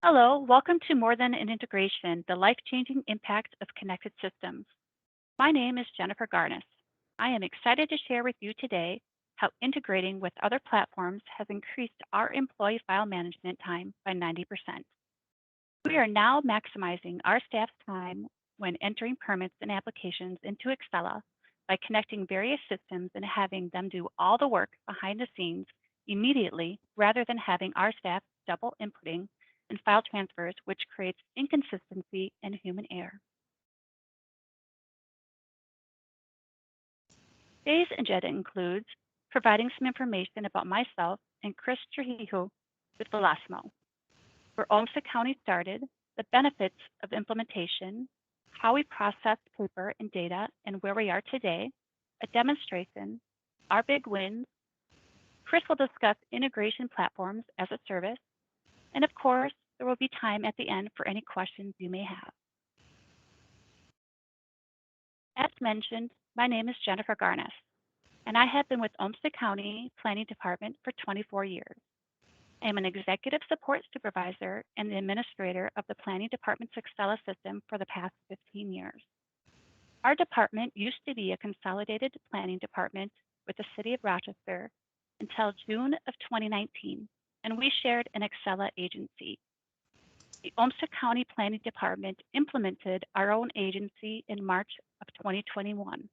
Hello, welcome to More Than an Integration, the life-changing impact of connected systems. My name is Jennifer Garnis. I am excited to share with you today how integrating with other platforms has increased our employee file management time by 90%. We are now maximizing our staff's time when entering permits and applications into Accela by connecting various systems and having them do all the work behind the scenes immediately rather than having our staff double inputting and file transfers, which creates inconsistency and human error. Today's agenda includes providing some information about myself and Chris Trujillo with Velosimo, where Olmsted County started, the benefits of implementation, how we process paper and data, and where we are today, a demonstration, our big wins. Chris will discuss integration platforms as a service, and of course, there will be time at the end for any questions you may have. As mentioned, my name is Jennifer Garnis, and I have been with Olmsted County Planning Department for 24 years. I am an executive support supervisor and the administrator of the Planning Department's Accela system for the past 15 years. Our department used to be a consolidated planning department with the City of Rochester until June of 2019, and we shared an Accela agency. The Olmsted County Planning Department implemented our own agency in March of 2021.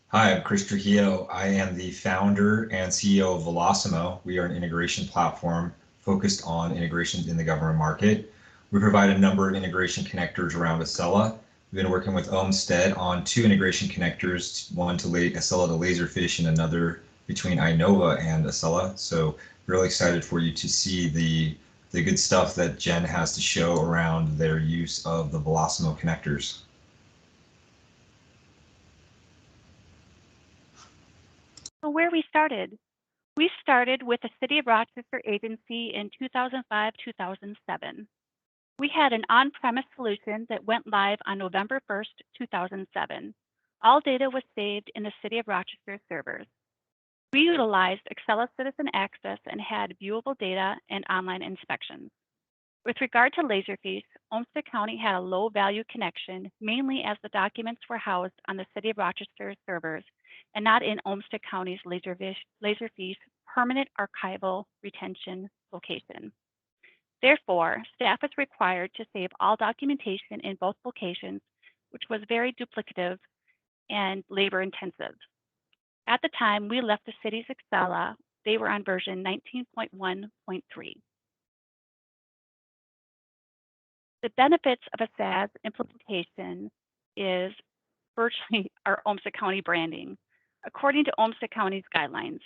Hi, I'm Chris Trujillo. I am the founder and CEO of Velosimo. We are an integration platform focused on integration in the government market. We provide a number of integration connectors around Accela. We've been working with Olmsted on 2 integration connectors, one to Accela to Laserfish and another between iNovah and Accela. So really excited for you to see the good stuff that Jen has to show around their use of the Velosimo connectors. So where we started with the City of Rochester agency in 2005-2007. We had an on-premise solution that went live on November 1st, 2007. All data was saved in the City of Rochester servers. We utilized Accela Citizen Access and had viewable data and online inspections. With regard to Laserfish, Olmsted County had a low-value connection, mainly as the documents were housed on the City of Rochester servers and not in Olmsted County's Laserfish permanent archival retention location. Therefore, staff is required to save all documentation in both locations, which was very duplicative and labor-intensive. At the time we left the city's Accela, they were on version 19.1.3. The benefits of a SaaS implementation is virtually our Olmsted County branding, according to Olmsted County's guidelines.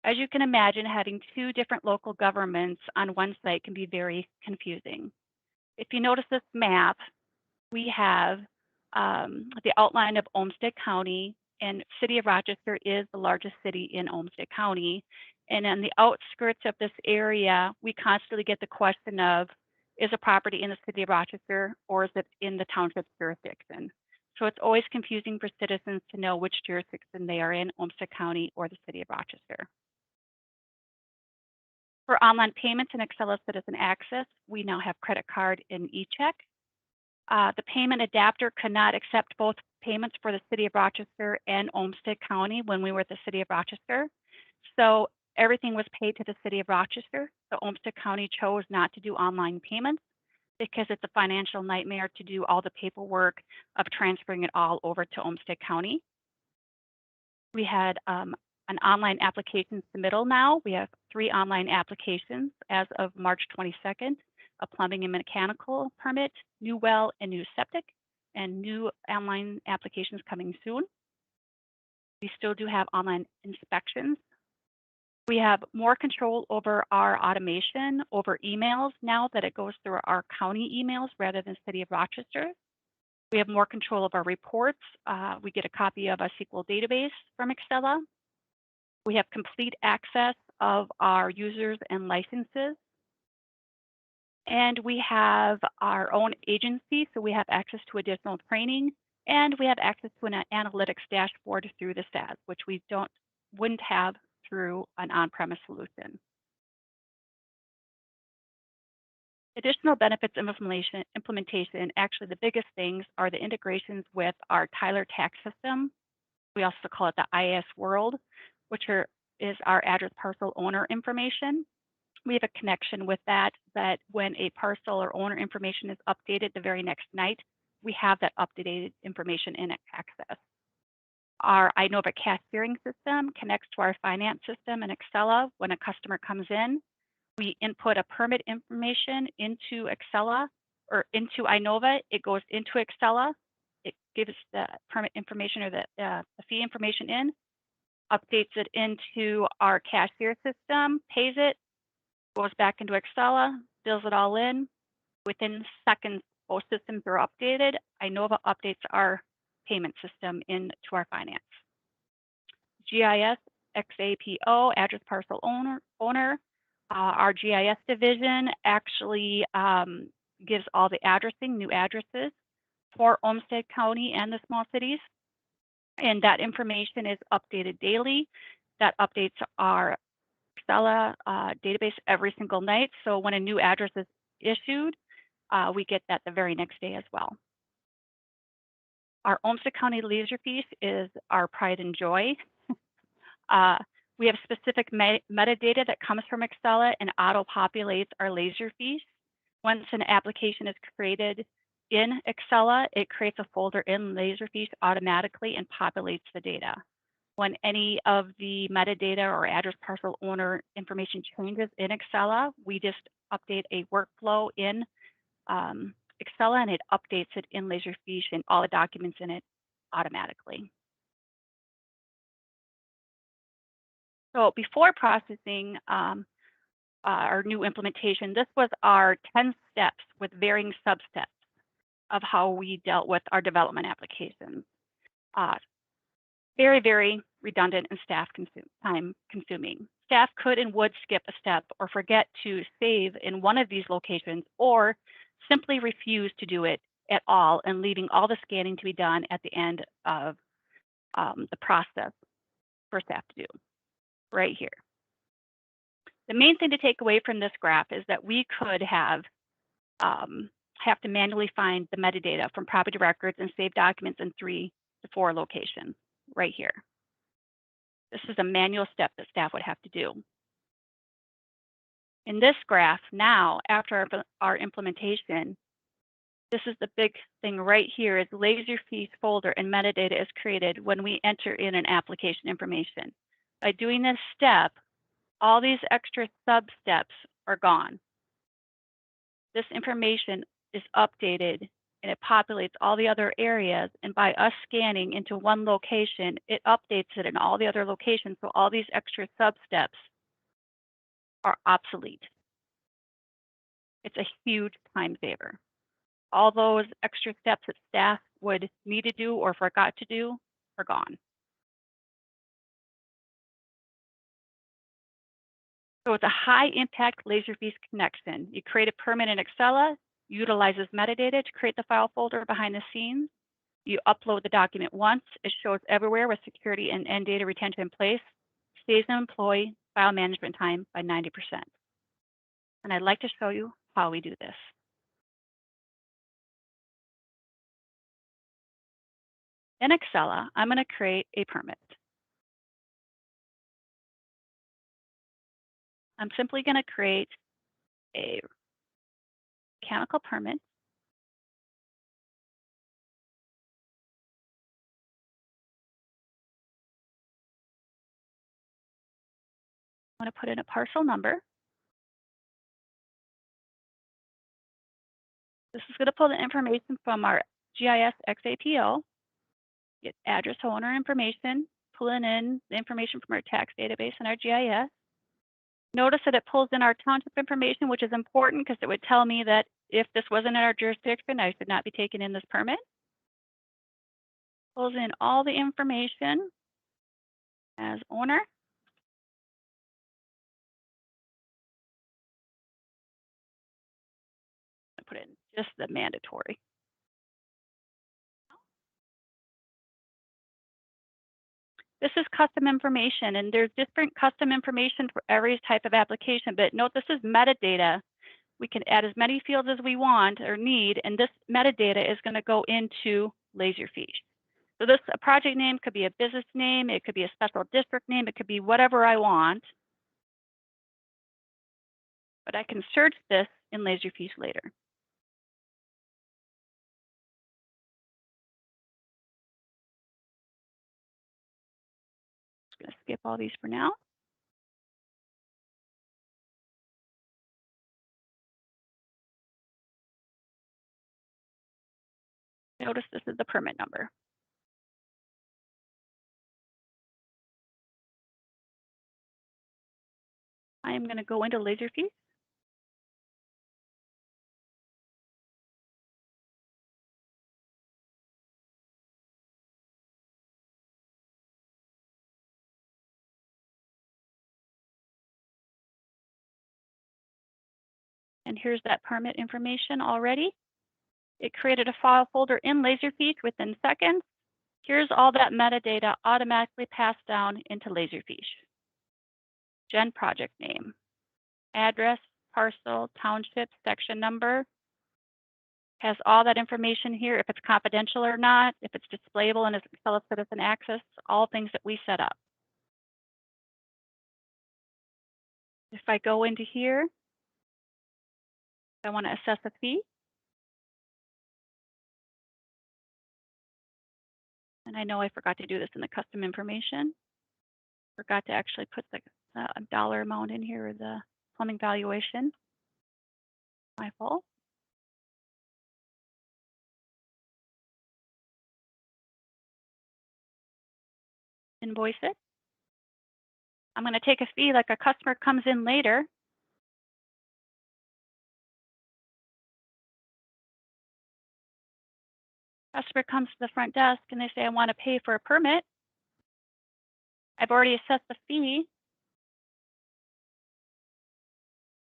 As you can imagine, having 2 different local governments on one site can be very confusing. If you notice this map, we have the outline of Olmsted County, and City of Rochester is the largest city in Olmsted County. And on the outskirts of this area, we constantly get the question of, is a property in the City of Rochester or is it in the township's jurisdiction? So it's always confusing for citizens to know which jurisdiction they are in, Olmsted County or the City of Rochester. For online payments and Accela Citizen Access, we now have credit card and e-check. The payment adapter could not accept both payments for the City of Rochester and Olmsted County when we were at the City of Rochester. So everything was paid to the City of Rochester. So Olmsted County chose not to do online payments because it's a financial nightmare to do all the paperwork of transferring it all over to Olmsted County. We had an online application submittal now. We have 3 online applications as of March 22nd, a plumbing and mechanical permit, new well and new septic, and new online applications coming soon. We still do have online inspections. We have more control over our automation, over emails now that it goes through our county emails rather than City of Rochester. We have more control of our reports. We get a copy of a SQL database from Accela. We have complete access of our users and licenses. And we have our own agency, so we have access to additional training, and we have access to an analytics dashboard through the SaaS, which we wouldn't have through an on-premise solution. Additional benefits of implementation, actually the biggest things are the integrations with our Tyler tax system. We also call it the IS World, which is our address parcel owner information. We have a connection with that when a parcel or owner information is updated the very next night, we have that updated information in Access. Our iNovah cashiering system connects to our finance system in Accela. When a customer comes in, we input a permit information into Accela or into iNovah. It goes into Accela. It gives the permit information or the fee information in, updates it into our cashier system, pays it, goes back into Accela, fills it all in. Within seconds, both systems are updated. iNovah updates our payment system into our finance. GIS, XAPO, address parcel owner. Our GIS division actually gives all the addressing, new addresses for Olmsted County and the small cities. And that information is updated daily. That updates our Accela database every single night. So when a new address is issued, we get that the very next day as well. Our Olmsted County laser feast is our pride and joy. We have specific metadata that comes from Accela and auto-populates our laser feast. Once an application is created in Accela, it creates a folder in Laserfeast automatically and populates the data. When any of the metadata or address parcel owner information changes in Accela, we just update a workflow in Accela and it updates it in Laserfeast and all the documents in it automatically. So before processing our new implementation, this was our 10 steps with varying substeps of how we dealt with our development applications. Very, very redundant and time consuming. Staff could and would skip a step or forget to save in one of these locations or simply refuse to do it at all and leaving all the scanning to be done at the end of the process for staff to do right here. The main thing to take away from this graph is that we could have to manually find the metadata from property records and save documents in 3 to 4 locations right here. This is a manual step that staff would have to do. In this graph now, after our implementation, this is the big thing right here is Laserfeast folder and metadata is created when we enter in an application information. By doing this step, all these extra sub-steps are gone. This information is updated and it populates all the other areas. And by us scanning into one location, it updates it in all the other locations. So all these extra sub-steps are obsolete. It's a huge time saver. All those extra steps that staff would need to do or forgot to do are gone. So it's a high impact Laserfeast connection. You create a permit in Accela, utilizes metadata to create the file folder behind the scenes. You upload the document once, it shows everywhere with security and end data retention in place, saves an employee file management time by 90%. And I'd like to show you how we do this. In Accela, I'm going to create a permit. I'm simply going to create a mechanical permit. I'm going to put in a parcel number. This is going to pull the information from our GIS XAPO, get address owner information, pulling in the information from our tax database and our GIS. Notice that it pulls in our township information, which is important because it would tell me that if this wasn't in our jurisdiction, I should not be taking in this permit. Pulls in all the information as owner. I put in just the mandatory. This is custom information, and there's different custom information for every type of application, but note this is metadata. We can add as many fields as we want or need, and this metadata is going to go into Laserfiche. So this project name could be a business name, it could be a special district name, it could be whatever I want. But I can search this in Laserfiche later. Just going to skip all these for now. Notice this is the permit number. I am going to go into Laserfiche. And here's that permit information already. It created a file folder in Laserfiche within seconds. Here's all that metadata automatically passed down into Laserfiche. Gen project name, address, parcel, township, section number. Has all that information here, if it's confidential or not, if it's displayable and is Accela Citizen Access, all things that we set up. If I go into here, I want to assess a fee. And I know I forgot to do this in the custom information. Forgot to actually put the dollar amount in here, or the plumbing valuation. My fault. Invoice it. I'm going to take a fee like a customer comes in later. Customer comes to the front desk and they say, I want to pay for a permit. I've already assessed the fee.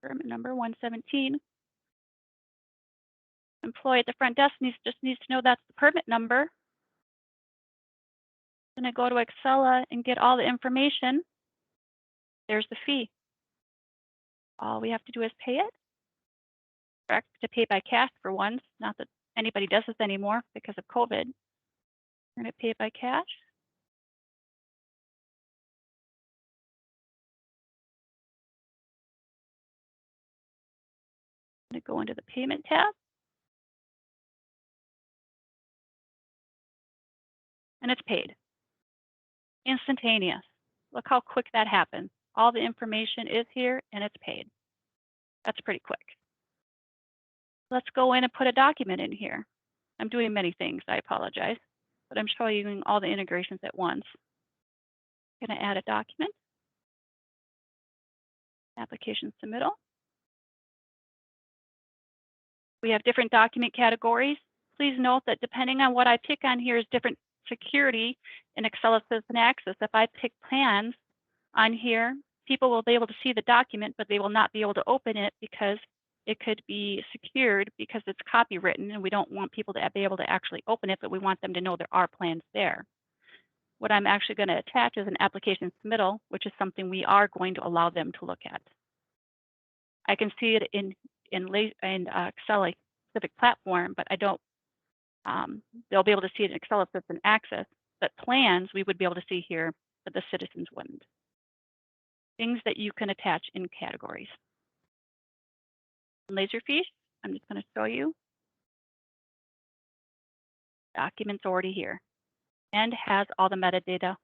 Permit number 117. Employee at the front desk just needs to know that's the permit number. I'm going to go to Accela and get all the information. There's the fee. All we have to do is pay it. Correct to pay by cash for once. Not that anybody does this anymore because of COVID. We're going to pay it by cash. I'm going to go into the payment tab. And it's paid. Instantaneous. Look how quick that happened. All the information is here and it's paid. That's pretty quick. Let's go in and put a document in here. I'm doing many things, I apologize, but I'm showing you all the integrations at once. I'm going to add a document. Application submittal. We have different document categories. Please note that depending on what I pick on here is different security in Accela Citizen Access. If I pick plans on here, people will be able to see the document, but they will not be able to open it because it could be secured because it's copywritten and we don't want people to be able to actually open it, but we want them to know there are plans there. What I'm actually going to attach is an application submittal, which is something we are going to allow them to look at. I can see it in Accela specific platform, but I don't. They'll be able to see it in Accela Citizen Access, but plans we would be able to see here, but the citizens wouldn't. Things that you can attach in categories. Laserfiche, I'm just going to show you. Documents already here and has all the metadata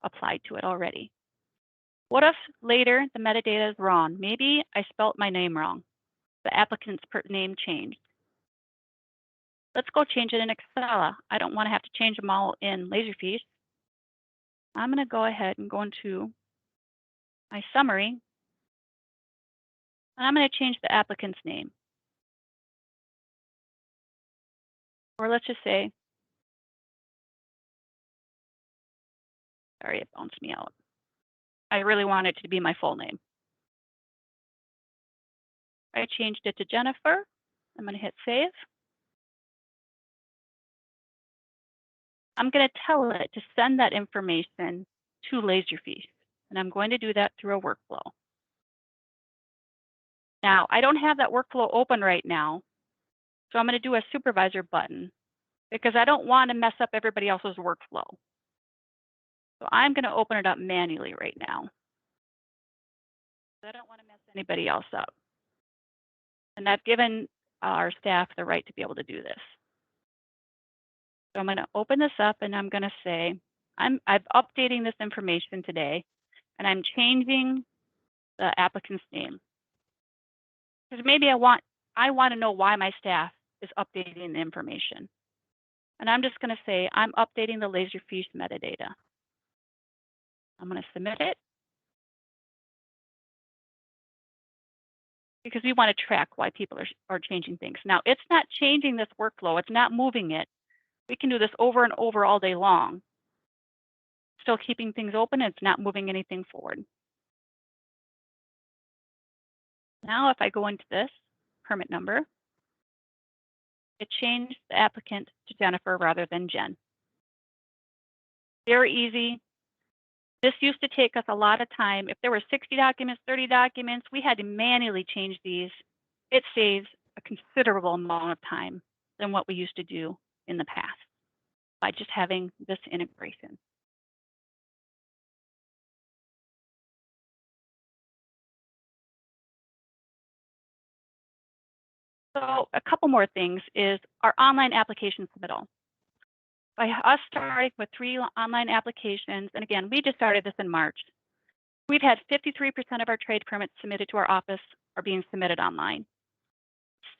applied to it already. What if later the metadata is wrong? Maybe I spelt my name wrong. The applicant's name changed. Let's go change it in Accela. I don't want to have to change them all in Laserfiche. I'm going to go ahead and go into my summary. And I'm going to change the applicant's name. Or let's just say, sorry, it bounced me out. I really want it to be my full name. I changed it to Jennifer. I'm going to hit save. I'm going to tell it to send that information to Laserfiche. And I'm going to do that through a workflow. Now, I don't have that workflow open right now, so I'm going to do a supervisor button because I don't want to mess up everybody else's workflow. So I'm going to open it up manually right now. I don't want to mess anybody else up. And I've given our staff the right to be able to do this. So I'm going to open this up and I'm going to say, I'm updating this information today, and I'm changing the applicant's name. Because maybe I want to know why my staff is updating the information. And I'm just going to say, I'm updating the Laserfish metadata. I'm going to submit it. Because we want to track why people are changing things. Now, it's not changing this workflow. It's not moving it. We can do this over and over all day long. Still keeping things open. It's not moving anything forward. Now, if I go into this permit number, it changed the applicant to Jennifer rather than Jen. Very easy. This used to take us a lot of time. If there were 60 documents, 30 documents, we had to manually change these. It saves a considerable amount of time than what we used to do in the past by just having this integration. So a couple more things is our online application submittal. By us starting with 3 online applications, and again, we just started this in March, we've had 53% of our trade permits submitted to our office are being submitted online.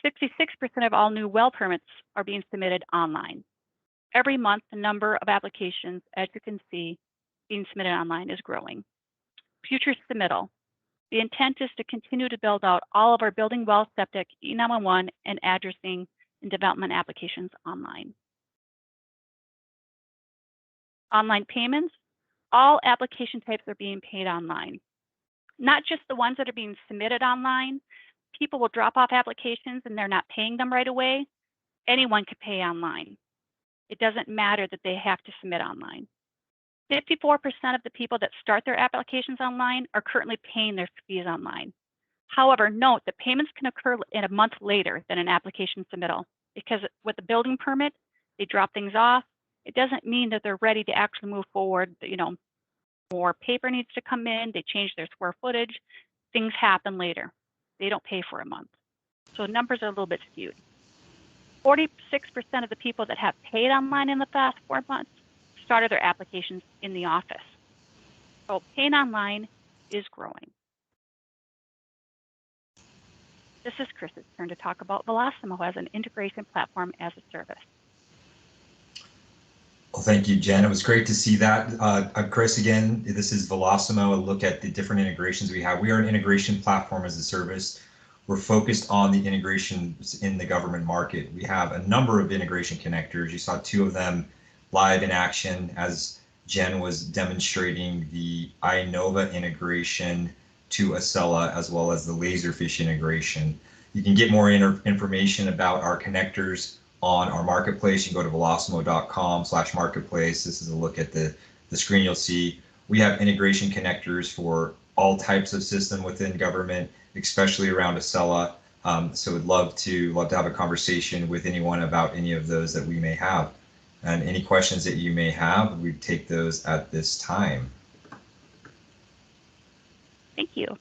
66% of all new well permits are being submitted online. Every month, the number of applications, as you can see, being submitted online is growing. Future submittal. The intent is to continue to build out all of our building well, septic, E911, and addressing and development applications online. Online payments. All application types are being paid online. Not just the ones that are being submitted online. People will drop off applications and they're not paying them right away. Anyone can pay online. It doesn't matter that they have to submit online. 54% of the people that start their applications online are currently paying their fees online. However, note that payments can occur in a month later than an application submittal, because with the building permit, they drop things off. It doesn't mean that they're ready to actually move forward. You know, more paper needs to come in, they change their square footage, things happen later. They don't pay for a month. So numbers are a little bit skewed. 46% of the people that have paid online in the past 4 months started their applications in the office. So paying online is growing. This is Chris's turn to talk about Velosimo as an integration platform as a service. Well, thank you, Jen. It was great to see that. I'm Chris again. This is Velosimo, a look at the different integrations we have. We are an integration platform as a service. We're focused on the integrations in the government market. We have a number of integration connectors. You saw 2 of them live in action as Jen was demonstrating the iNovah integration to Accela, as well as the Laserfish integration. You can get more information about our connectors on our marketplace. You can go to velosimo.com/marketplace. This is a look at the screen. You'll see we have integration connectors for all types of system within government, especially around Accela. So we'd love to have a conversation with anyone about any of those that we may have. And any questions that you may have, we take those at this time. Thank you.